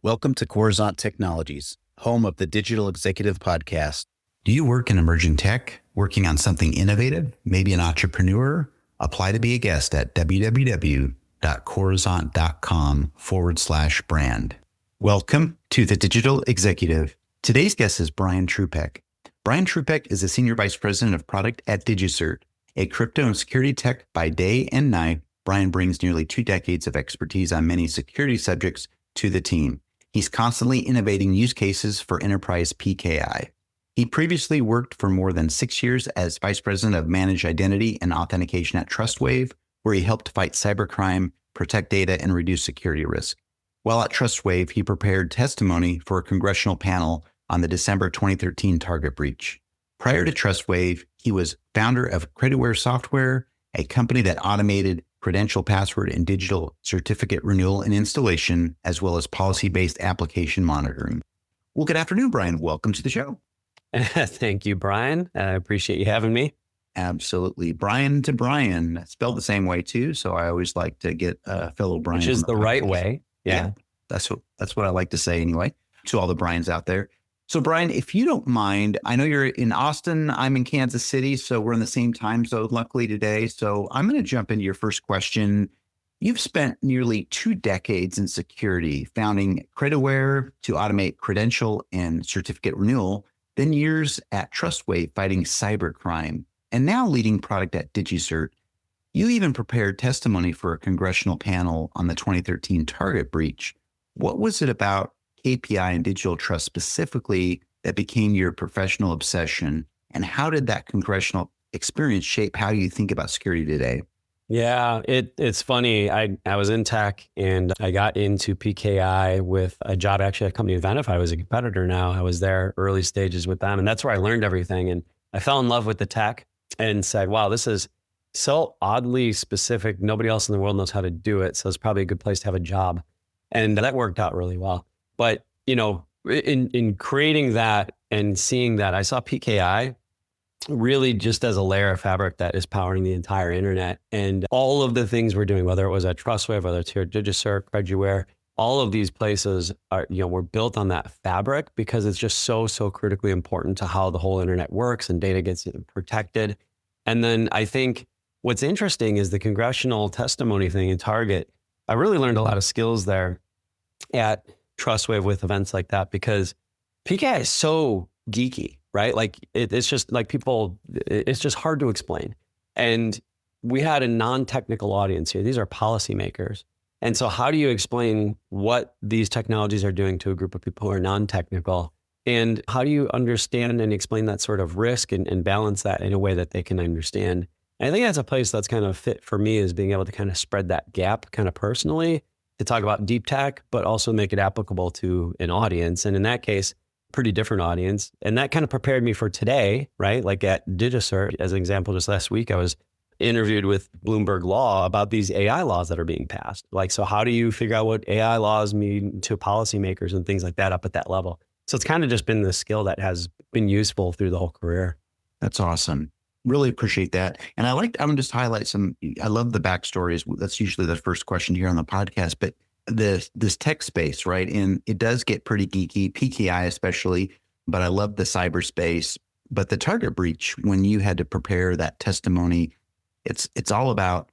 Welcome to Coruzant Technologies, home of the Digital Executive Podcast. Do you work in emerging tech, working on something innovative, maybe an entrepreneur? Apply to be a guest at www.coruzant.com/brand. Welcome to the Digital Executive. Today's guest is Brian Trupek. Brian Trupek is the Senior Vice President of Product at DigiCert, a crypto and security tech by day and night. Brian brings nearly 2 decades of expertise on many security subjects to the team. He's constantly innovating use cases for enterprise PKI. He previously worked for more than 6 years as Vice President of Managed Identity and Authentication at TrustWave, where he helped fight cybercrime, protect data, and reduce security risk. While at TrustWave, he prepared testimony for a congressional panel on the December 2013 Target breach. Prior to TrustWave, he was founder of Creditware Software, a company that automated credential, password, and digital certificate renewal and installation, as well as policy-based application monitoring. Well, good afternoon, Brian. Welcome to the show. Thank you, Brian. I appreciate you having me. Absolutely. Brian to Brian, spelled the same way too. So I always like to get a fellow Brian. Which is the right way. Yeah. That's what I like to say anyway, to all the Brians out there. So Brian, if you don't mind, I know you're in Austin, I'm in Kansas City, so we're in the same time zone luckily today. So I'm going to jump into your first question. You've spent nearly 2 decades in security, founding Creditware to automate credential and certificate renewal, then years at TrustWave fighting cybercrime, and now leading product at DigiCert. You even prepared testimony for a congressional panel on the 2013 Target breach. What was it about API and digital trust specifically that became your professional obsession? And how did that congressional experience shape how you think about security today? Yeah, it's funny. I was in tech and I got into PKI with a job actually at a company, Venafi. Was a competitor now. I was there early stages with them. And that's where I learned everything. And I fell in love with the tech and said, wow, this is so oddly specific. Nobody else in the world knows how to do it. So it's probably a good place to have a job. And that worked out really well. But, in creating that and seeing that, I saw PKI really just as a layer of fabric that is powering the entire internet. And all of the things we're doing, whether it was at TrustWave, whether it's here at DigiCert, Creditware, all of these places are, were built on that fabric because it's just so critically important to how the whole internet works and data gets protected. And then I think what's interesting is the congressional testimony thing in Target. I really learned a lot of skills there at TrustWave with events like that, because PKI is so geeky, right? Like it's just like it's just hard to explain. And we had a non-technical audience here. These are policymakers. And so how do you explain what these technologies are doing to a group of people who are non-technical? And how do you understand and explain that sort of risk and balance that in a way that they can understand? And I think that's a place that's kind of fit for me, is being able to kind of spread that gap kind of personally, to talk about deep tech, but also make it applicable to an audience. And in that case, pretty different audience. And that kind of prepared me for today, right? Like at DigiCert, as an example, just last week, I was interviewed with Bloomberg Law about these AI laws that are being passed. Like, so how do you figure out what AI laws mean to policymakers and things like that up at that level? So it's kind of just been the skill that has been useful through the whole career. That's awesome. Really appreciate that. And I'm going to just highlight I love the backstories. That's usually the first question here on the podcast, but this tech space, right? And it does get pretty geeky, PKI especially, but I love the cyberspace. But the Target breach, when you had to prepare that testimony, it's all about,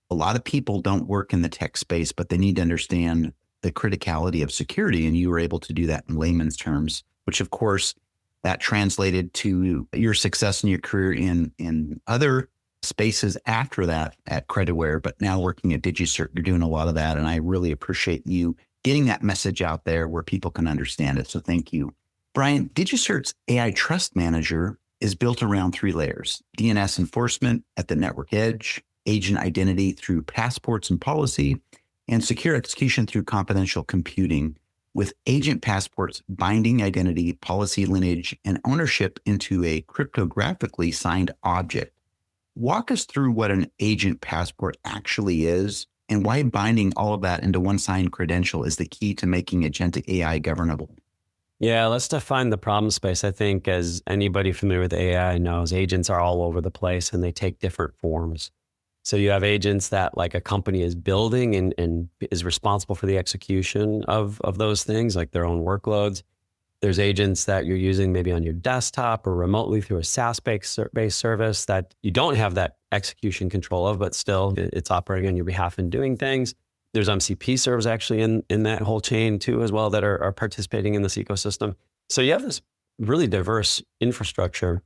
a lot of people don't work in the tech space, but they need to understand the criticality of security. And you were able to do that in layman's terms, which of course, that translated to your success in your career in other spaces after that at Creditware, but now working at DigiCert, you're doing a lot of that. And I really appreciate you getting that message out there where people can understand it. So thank you. Brian, DigiCert's AI Trust Manager is built around 3 layers: DNS enforcement at the network edge, agent identity through passports and policy, and secure execution through confidential computing, with agent passports binding identity, policy lineage, and ownership into a cryptographically signed object. Walk us through what an agent passport actually is and why binding all of that into one signed credential is the key to making agentic AI governable. Yeah, let's define the problem space. I think, as anybody familiar with AI knows, agents are all over the place and they take different forms. So you have agents that like a company is building and is responsible for the execution of those things, like their own workloads. There's agents that you're using maybe on your desktop or remotely through a SaaS-based service that you don't have that execution control of, but still it's operating on your behalf and doing things. There's MCP servers actually in that whole chain too as well that are participating in this ecosystem. So you have this really diverse infrastructure.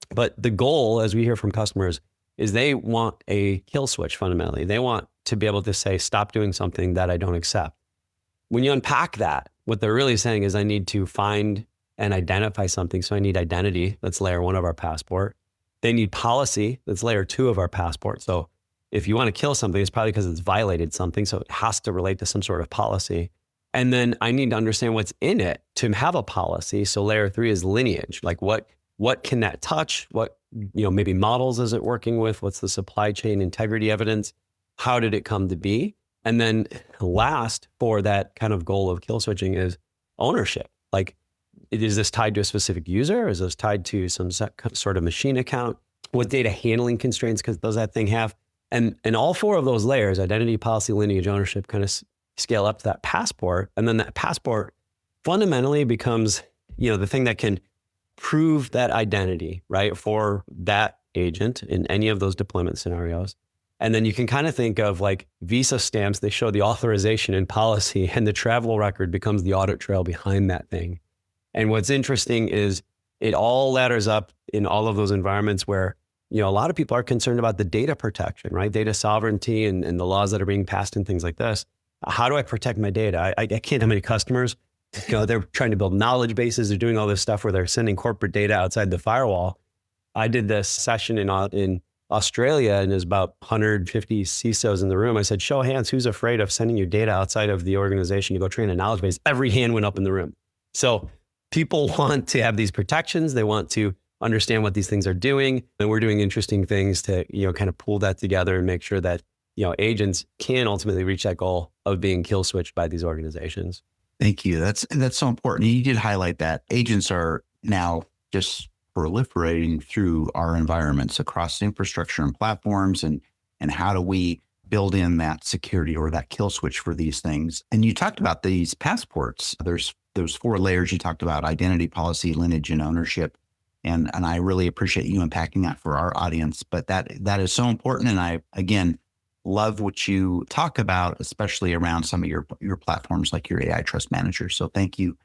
But the goal, as we hear from customers, is they want a kill switch fundamentally. They want to be able to say, stop doing something that I don't accept. When you unpack that, what they're really saying is I need to find and identify something. So I need identity, that's layer 1 of our passport. They need policy, that's layer 2 of our passport. So if you want to kill something, it's probably because it's violated something. So it has to relate to some sort of policy. And then I need to understand what's in it to have a policy. So layer 3 is lineage. Like what can that touch? What, maybe models is it working with? What's the supply chain integrity evidence? How did it come to be? And then last for that kind of goal of kill switching is ownership. Like, is this tied to a specific user? Is this tied to some sort of machine account? What data handling constraints does that thing have? And all 4 of those layers, identity, policy, lineage, ownership, kind of scale up to that passport. And then that passport fundamentally becomes, the thing that can prove that identity, right, for that agent in any of those deployment scenarios. And then you can kind of think of like visa stamps. They show the authorization and policy, and the travel record becomes the audit trail behind that thing. And what's interesting is it all ladders up in all of those environments where, a lot of people are concerned about the data protection, right? Data sovereignty and the laws that are being passed and things like this. How do I protect my data? I can't have many customers. They're trying to build knowledge bases. They're doing all this stuff where they're sending corporate data outside the firewall. I did this session in Australia, and there's about 150 CISOs in the room. I said, show of hands, who's afraid of sending your data outside of the organization? You go train a knowledge base. Every hand went up in the room. So people want to have these protections. They want to understand what these things are doing. And we're doing interesting things to, kind of pull that together and make sure that, agents can ultimately reach that goal of being kill switched by these organizations. Thank you. That's so important. You did highlight that agents are now just proliferating through our environments across infrastructure and platforms, and how do we build in that security or that kill switch for these things? And you talked about these passports. There's those 4 layers you talked about: identity, policy, lineage, and ownership. And I really appreciate you unpacking that for our audience. But that is so important. And I, again, love what you talk about, especially around some of your platforms like your AI Trust Manager. So thank you.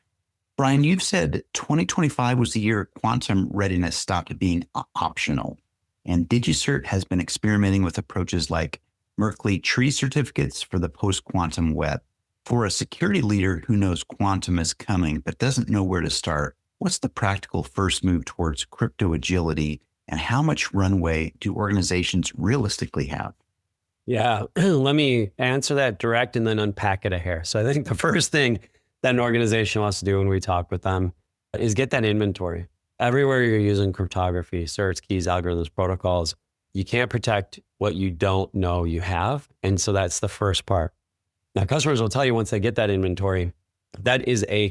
Brian, you've said 2025 was the year quantum readiness stopped being optional. And DigiCert has been experimenting with approaches like Merkle tree certificates for the post-quantum web. For a security leader who knows quantum is coming but doesn't know where to start, what's the practical first move towards crypto agility, and how much runway do organizations realistically have? Yeah, let me answer that direct and then unpack it a hair. So I think the first thing that an organization wants to do when we talk with them is get that inventory. Everywhere you're using cryptography, certs, keys, algorithms, protocols, you can't protect what you don't know you have. And so that's the first part. Now, customers will tell you once they get that inventory, that is a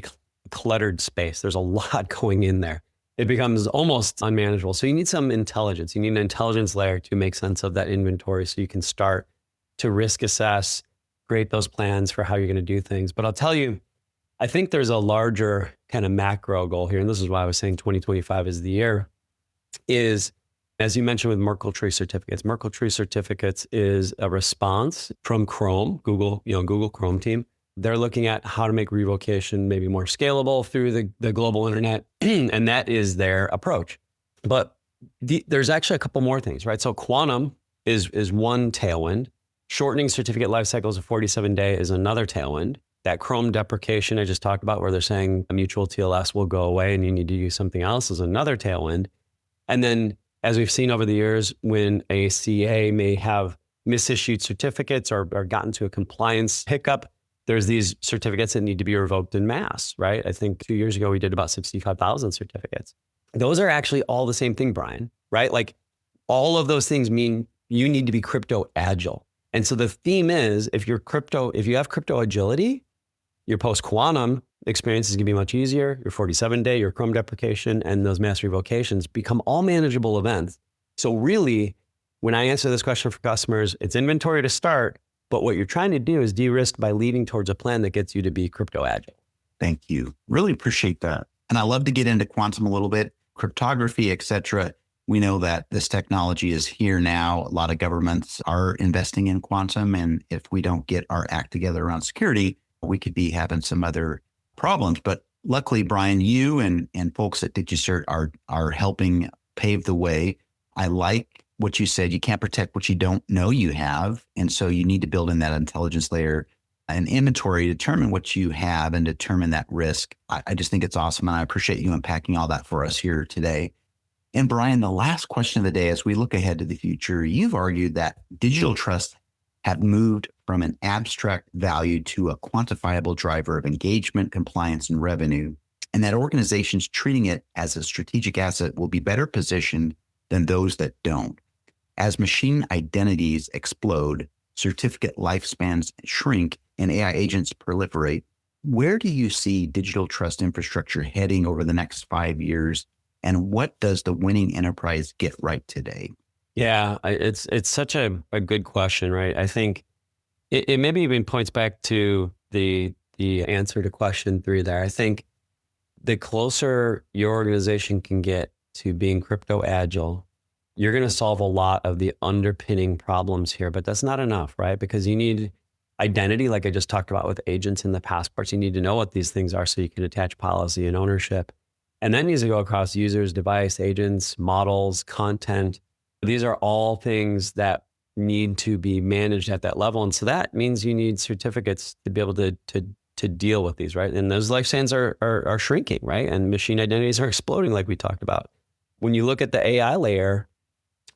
cluttered space. There's a lot going in there. It becomes almost unmanageable. So you need some intelligence. You need an intelligence layer to make sense of that inventory so you can start to risk assess, create those plans for how you're going to do things. But I'll tell you, I think there's a larger kind of macro goal here. And this is why I was saying 2025 is the year, is, as you mentioned with Merkle tree certificates. Merkle tree certificates is a response from Chrome, Google Chrome team. They're looking at how to make revocation maybe more scalable through the global internet. And that is their approach. But there's actually a couple more things, right? So quantum is one tailwind. Shortening certificate life cycles of 47-day is another tailwind. That Chrome deprecation I just talked about, where they're saying a mutual TLS will go away and you need to use something else, is another tailwind. And then, as we've seen over the years, when a CA may have misissued certificates or gotten to a compliance hiccup, there's these certificates that need to be revoked in mass, right? I think 2 years ago, we did about 65,000 certificates. Those are actually all the same thing, Brian, right? Like all of those things mean you need to be crypto agile. And so the theme is, if you have crypto agility, your post-quantum experience is going to be much easier. Your 47-day, your Chrome deprecation, and those mass revocations become all manageable events. So really, when I answer this question for customers, it's inventory to start, but what you're trying to do is de-risk by leading towards a plan that gets you to be crypto agile. Thank you. Really appreciate that. And I love to get into quantum a little bit, cryptography, et cetera. We know that this technology is here now. A lot of governments are investing in quantum. And if we don't get our act together around security, we could be having some other problems. But luckily, Brian, you and folks at DigiCert are helping pave the way. I like what you said. You can't protect what you don't know you have. And so you need to build in that intelligence layer and inventory, determine what you have and determine that risk. I just think it's awesome. And I appreciate you unpacking all that for us here today. And Brian, the last question of the day, as we look ahead to the future, you've argued that digital trust have moved from an abstract value to a quantifiable driver of engagement, compliance, and revenue, and that organizations treating it as a strategic asset will be better positioned than those that don't. As machine identities explode, certificate lifespans shrink, and AI agents proliferate, where do you see digital trust infrastructure heading over the next 5 years? And what does the winning enterprise get right today? Yeah, it's such a good question, right? I think it maybe even points back to the answer to question 3 there. I think the closer your organization can get to being crypto agile, you're going to solve a lot of the underpinning problems here, but that's not enough, right? Because you need identity, like I just talked about with agents and the passports. You need to know what these things are so you can attach policy and ownership. And that needs to go across users, device, agents, models, content. These are all things that need to be managed at that level. And so that means you need certificates to be able to deal with these, right? And those lifespans are shrinking, right? And machine identities are exploding like we talked about. When you look at the AI layer,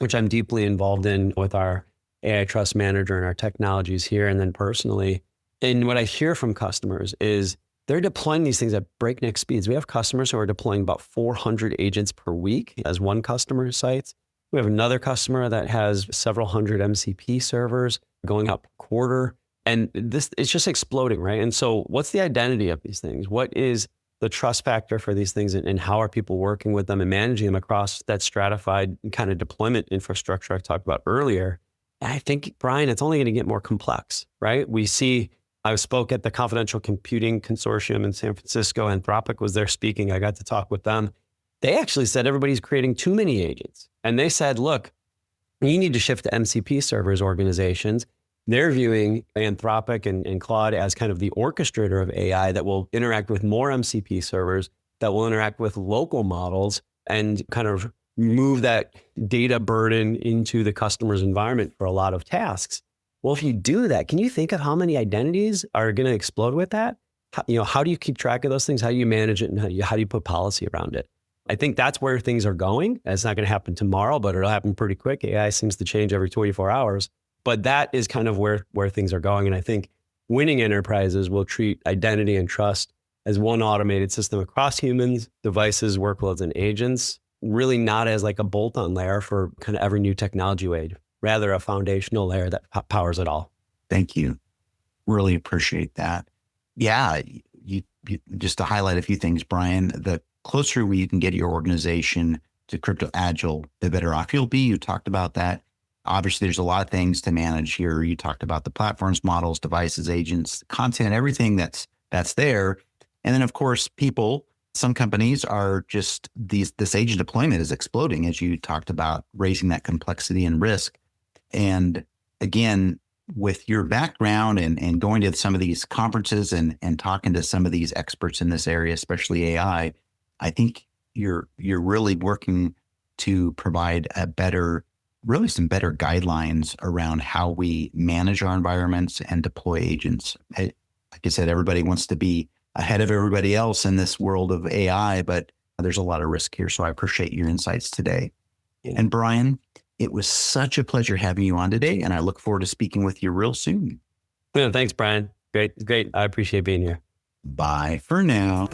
which I'm deeply involved in with our AI Trust Manager and our technologies here, and then personally, and what I hear from customers is they're deploying these things at breakneck speeds. We have customers who are deploying about 400 agents per week as one customer cites. We have another customer that has several hundred MCP servers going up quarter. And it's just exploding, right? And so what's the identity of these things? What is the trust factor for these things, and how are people working with them and managing them across that stratified kind of deployment infrastructure I talked about earlier? And I think, Brian, it's only going to get more complex, right? I spoke at the Confidential Computing Consortium in San Francisco, and Trupek was there speaking. I got to talk with them. They actually said everybody's creating too many agents. And they said, look, you need to shift to MCP servers organizations. They're viewing Anthropic and Claude as kind of the orchestrator of AI that will interact with more MCP servers, that will interact with local models and kind of move that data burden into the customer's environment for a lot of tasks. Well, if you do that, can you think of how many identities are going to explode with that? How do you keep track of those things? How do you manage it? And how do you put policy around it? I think that's where things are going. It's not going to happen tomorrow, but it'll happen pretty quick. AI seems to change every 24 hours. But that is kind of where things are going. And I think winning enterprises will treat identity and trust as one automated system across humans, devices, workloads, and agents, really not as like a bolt-on layer for kind of every new technology wave, rather a foundational layer that powers it all. Thank you. Really appreciate that. Yeah, you just to highlight a few things, Brian, the closer you can get your organization to crypto agile, the better off you'll be. You talked about that. Obviously, there's a lot of things to manage here. You talked about the platforms, models, devices, agents, content, everything that's there. And then, of course, people, some companies are just this agent deployment is exploding, as you talked about, raising that complexity and risk. And again, with your background and going to some of these conferences and talking to some of these experts in this area, especially AI, I think you're really working to provide some better guidelines around how we manage our environments and deploy agents. Like I said, everybody wants to be ahead of everybody else in this world of AI, but there's a lot of risk here. So I appreciate your insights today. Yeah. And Brian, it was such a pleasure having you on today, and I look forward to speaking with you real soon. Yeah, thanks, Brian. Great. I appreciate being here. Bye for now.